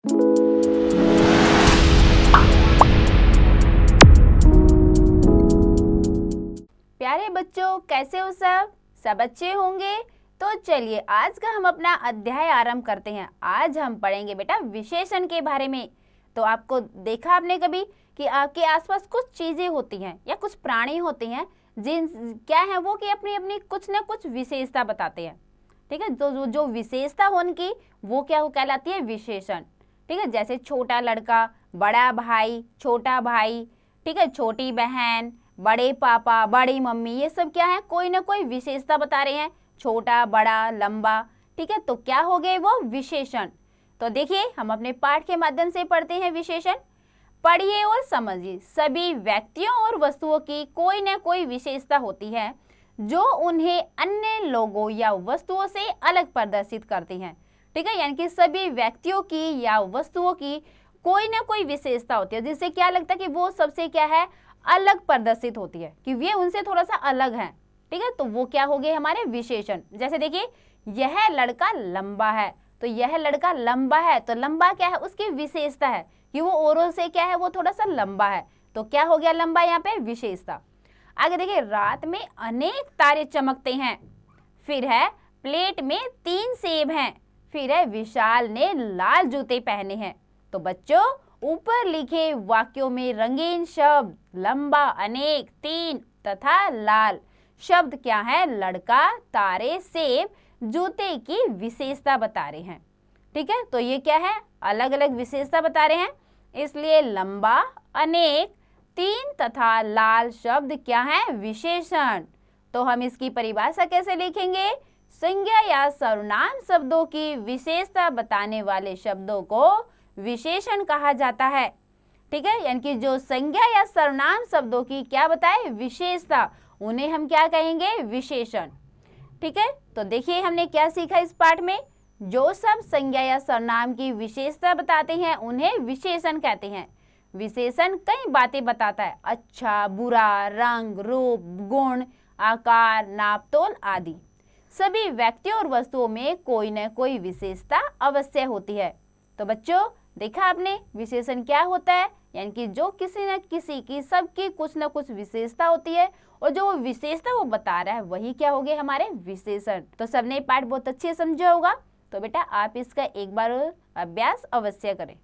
प्यारे बच्चों, कैसे हो सब अच्छे होंगे। तो चलिए आज का हम अपना अध्याय आरंभ करते हैं। आज हम पढ़ेंगे बेटा विशेषण के बारे में। तो आपको देखा आपने कभी कि आपके आसपास कुछ चीजें होती हैं या कुछ प्राणी होते हैं जिन क्या है वो कि अपनी अपनी कुछ ना कुछ विशेषता बताते हैं। ठीक है, तो जो विशेषता हो उनकी वो क्या कहलाती है, विशेषण। ठीक है, जैसे छोटा लड़का, बड़ा भाई, छोटा भाई, ठीक है, छोटी बहन, बड़े पापा, बड़ी मम्मी, ये सब क्या है, कोई ना कोई विशेषता बता रहे हैं। छोटा, बड़ा, लंबा, ठीक है, तो क्या हो गए वो विशेषण। तो देखिए हम अपने पाठ के माध्यम से पढ़ते हैं विशेषण। पढ़िए और समझिए। सभी व्यक्तियों और वस्तुओं की कोई ना कोई विशेषता होती है जो उन्हें अन्य लोगों या वस्तुओं से अलग प्रदर्शित करती हैं। ठीक है, यानी कि सभी व्यक्तियों की या वस्तुओं की कोई ना कोई विशेषता होती है जिससे क्या लगता है कि वो सबसे क्या है, अलग प्रदर्शित होती है, कि वे उनसे थोड़ा सा अलग हैं। ठीक है, तो वो क्या हो गए हमारे विशेषण। जैसे देखिए यह लड़का लंबा है, तो यह लड़का लंबा है, तो लंबा क्या है, उसकी विशेषता है कि वो औरों से क्या है, वो थोड़ा सा लंबा है। तो क्या हो गया लंबा, यहाँ पे विशेषता। आगे देखिए रात में अनेक तारे चमकते हैं। फिर है प्लेट में 3 सेब हैं। फिर है विशाल ने लाल जूते पहने हैं। तो बच्चों ऊपर लिखे वाक्यों में रंगीन शब्द लंबा, अनेक, 3 तथा लाल शब्द क्या है, लड़का, तारे, सेब, जूते की विशेषता बता रहे हैं। ठीक है, तो ये क्या है, अलग अलग विशेषता बता रहे हैं, इसलिए लंबा, अनेक, 3 तथा लाल शब्द क्या है, विशेषण। तो हम इसकी परिभाषा कैसे लिखेंगे, संज्ञा या सर्वनाम शब्दों की विशेषता बताने वाले शब्दों को विशेषण कहा जाता है। ठीक है, यानी कि जो संज्ञा या सर्वनाम शब्दों की क्या बताए, विशेषता, उन्हें हम क्या कहेंगे, विशेषण। ठीक है, तो देखिए हमने क्या सीखा इस पाठ में। जो सब संज्ञा या सर्वनाम की विशेषता बताते हैं उन्हें विशेषण कहते हैं। विशेषण कई बातें बताता है, अच्छा, बुरा, रंग, रूप, गुण, आकार, नापतोल आदि। सभी व्यक्तियों और वस्तुओं में कोई न कोई विशेषता अवश्य होती है। तो बच्चों देखा आपने विशेषण क्या होता है, यानी कि जो किसी न किसी की, सबकी कुछ न कुछ विशेषता होती है और जो विशेषता वो बता रहा है वही क्या हो गए हमारे विशेषण। तो सबने पाठ बहुत अच्छे से समझा होगा। तो बेटा आप इसका एक बार अभ्यास अवश्य करें।